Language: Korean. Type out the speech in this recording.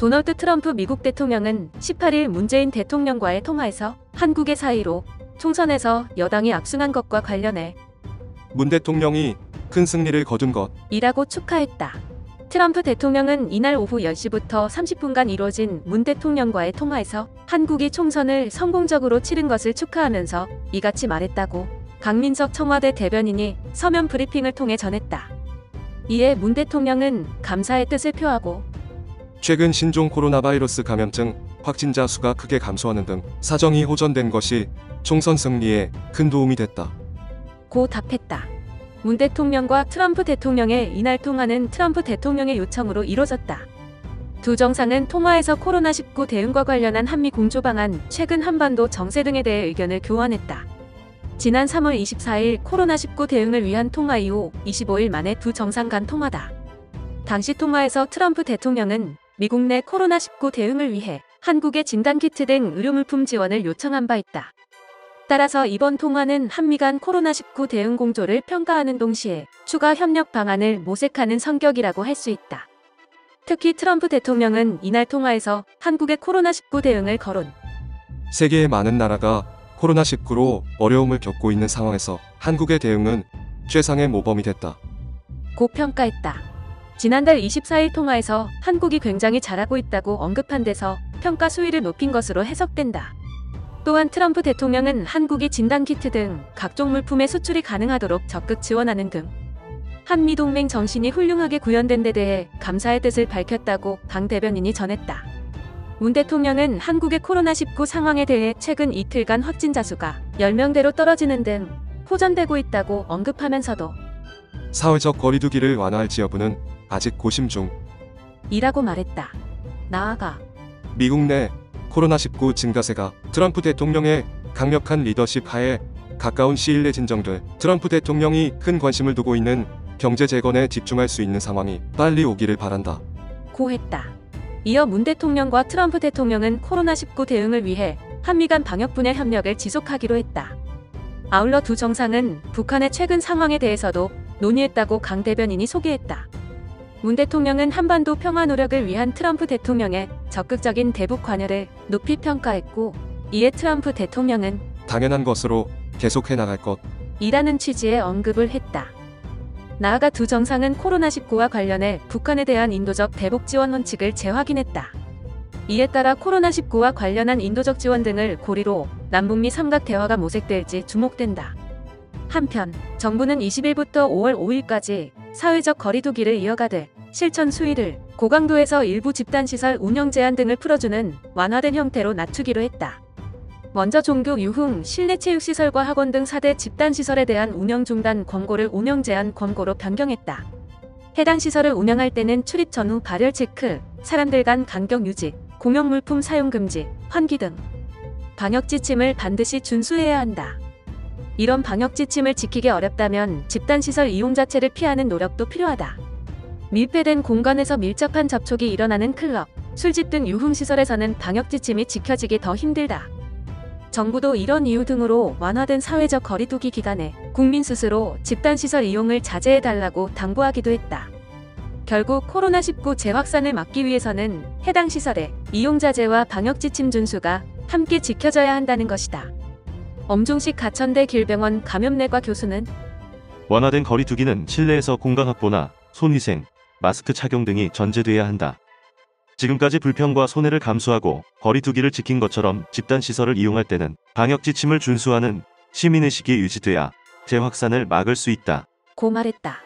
도널드 트럼프 미국 대통령은 18일 문재인 대통령과의 통화에서 한국의 사의로 총선에서 여당이 압승한 것과 관련해 문 대통령이 큰 승리를 거둔 것이라고 축하했다. 트럼프 대통령은 이날 오후 10시부터 30분간 이뤄진 문 대통령과의 통화에서 한국이 총선을 성공적으로 치른 것을 축하하면서 이같이 말했다고 강민석 청와대 대변인이 서면 브리핑을 통해 전했다. 이에 문 대통령은 감사의 뜻을 표하고 최근 신종 코로나 바이러스 감염증 확진자 수가 크게 감소하는 등 사정이 호전된 것이 총선 승리에 큰 도움이 됐다. 고 답했다. 문 대통령과 트럼프 대통령의 이날 통화는 트럼프 대통령의 요청으로 이뤄졌다. 두 정상은 통화에서 코로나19 대응과 관련한 한미 공조 방안, 최근 한반도 정세 등에 대해 의견을 교환했다. 지난 3월 24일 코로나19 대응을 위한 통화 이후 25일 만에 두 정상 간 통화다. 당시 통화에서 트럼프 대통령은 미국 내 코로나19 대응을 위해 한국의 진단키트 등 의료물품 지원을 요청한 바 있다. 따라서 이번 통화는 한미 간 코로나19 대응 공조를 평가하는 동시에 추가 협력 방안을 모색하는 성격이라고 할 수 있다. 특히 트럼프 대통령은 이날 통화에서 한국의 코로나19 대응을 거론. 세계의 많은 나라가 코로나19로 어려움을 겪고 있는 상황에서 한국의 대응은 최상의 모범이 됐다. 고 평가했다. 지난달 24일 통화에서 한국이 굉장히 잘하고 있다고 언급한 데서 평가 수위를 높인 것으로 해석된다. 또한 트럼프 대통령은 한국이 진단키트 등 각종 물품의 수출이 가능하도록 적극 지원하는 등 한미동맹 정신이 훌륭하게 구현된 데 대해 감사의 뜻을 밝혔다고 강 대변인이 전했다. 문 대통령은 한국의 코로나19 상황에 대해 최근 이틀간 확진자 수가 10명대로 떨어지는 등 호전되고 있다고 언급하면서도 사회적 거리두기를 완화할지 여부는 아직 고심 중이라고 말했다. 나아가 미국 내 코로나19 증가세가 트럼프 대통령의 강력한 리더십 하에 가까운 시일 내 진정될 트럼프 대통령이 큰 관심을 두고 있는 경제 재건에 집중할 수 있는 상황이 빨리 오기를 바란다. 고 했다. 이어 문 대통령과 트럼프 대통령은 코로나19 대응을 위해 한미 간 방역 분야 협력을 지속하기로 했다. 아울러 두 정상은 북한의 최근 상황에 대해서도 논의했다고 강 대변인이 소개했다. 문 대통령은 한반도 평화 노력을 위한 트럼프 대통령의 적극적인 대북 관여를 높이 평가했고, 이에 트럼프 대통령은 당연한 것으로 계속해 나갈 것이라는 취지의 언급을 했다. 나아가 두 정상은 코로나19와 관련해 북한에 대한 인도적 대북 지원 원칙을 재확인했다. 이에 따라 코로나19와 관련한 인도적 지원 등을 고리로 남북미 삼각 대화가 모색될지 주목된다. 한편 정부는 20일부터 5월 5일까지 사회적 거리두기를 이어가되 실천 수위를 고강도에서 일부 집단시설 운영 제한 등을 풀어주는 완화된 형태로 낮추기로 했다. 먼저 종교, 유흥, 실내 체육시설과 학원 등 4대 집단시설에 대한 운영 중단 권고를 운영 제한 권고로 변경했다. 해당 시설을 운영할 때는 출입 전후 발열 체크, 사람들 간 간격 유지, 공용물품 사용 금지, 환기 등 방역 지침을 반드시 준수해야 한다. 이런 방역 지침을 지키기 어렵다면 집단시설 이용 자체를 피하는 노력도 필요하다. 밀폐된 공간에서 밀접한 접촉이 일어나는 클럽, 술집 등 유흥시설에서는 방역 지침이 지켜지기 더 힘들다. 정부도 이런 이유 등으로 완화된 사회적 거리두기 기간에 국민 스스로 집단시설 이용을 자제해달라고 당부하기도 했다. 결국 코로나19 재확산을 막기 위해서는 해당 시설의 이용 자제와 방역 지침 준수가 함께 지켜져야 한다는 것이다. 엄종식 가천대 길병원 감염내과 교수는 완화된 거리두기는 실내에서 공간 확보나 손위생, 마스크 착용 등이 전제돼야 한다. 지금까지 불평과 손해를 감수하고 거리두기를 지킨 것처럼 집단시설을 이용할 때는 방역 지침을 준수하는 시민의식이 유지돼야 재확산을 막을 수 있다. 고 말했다.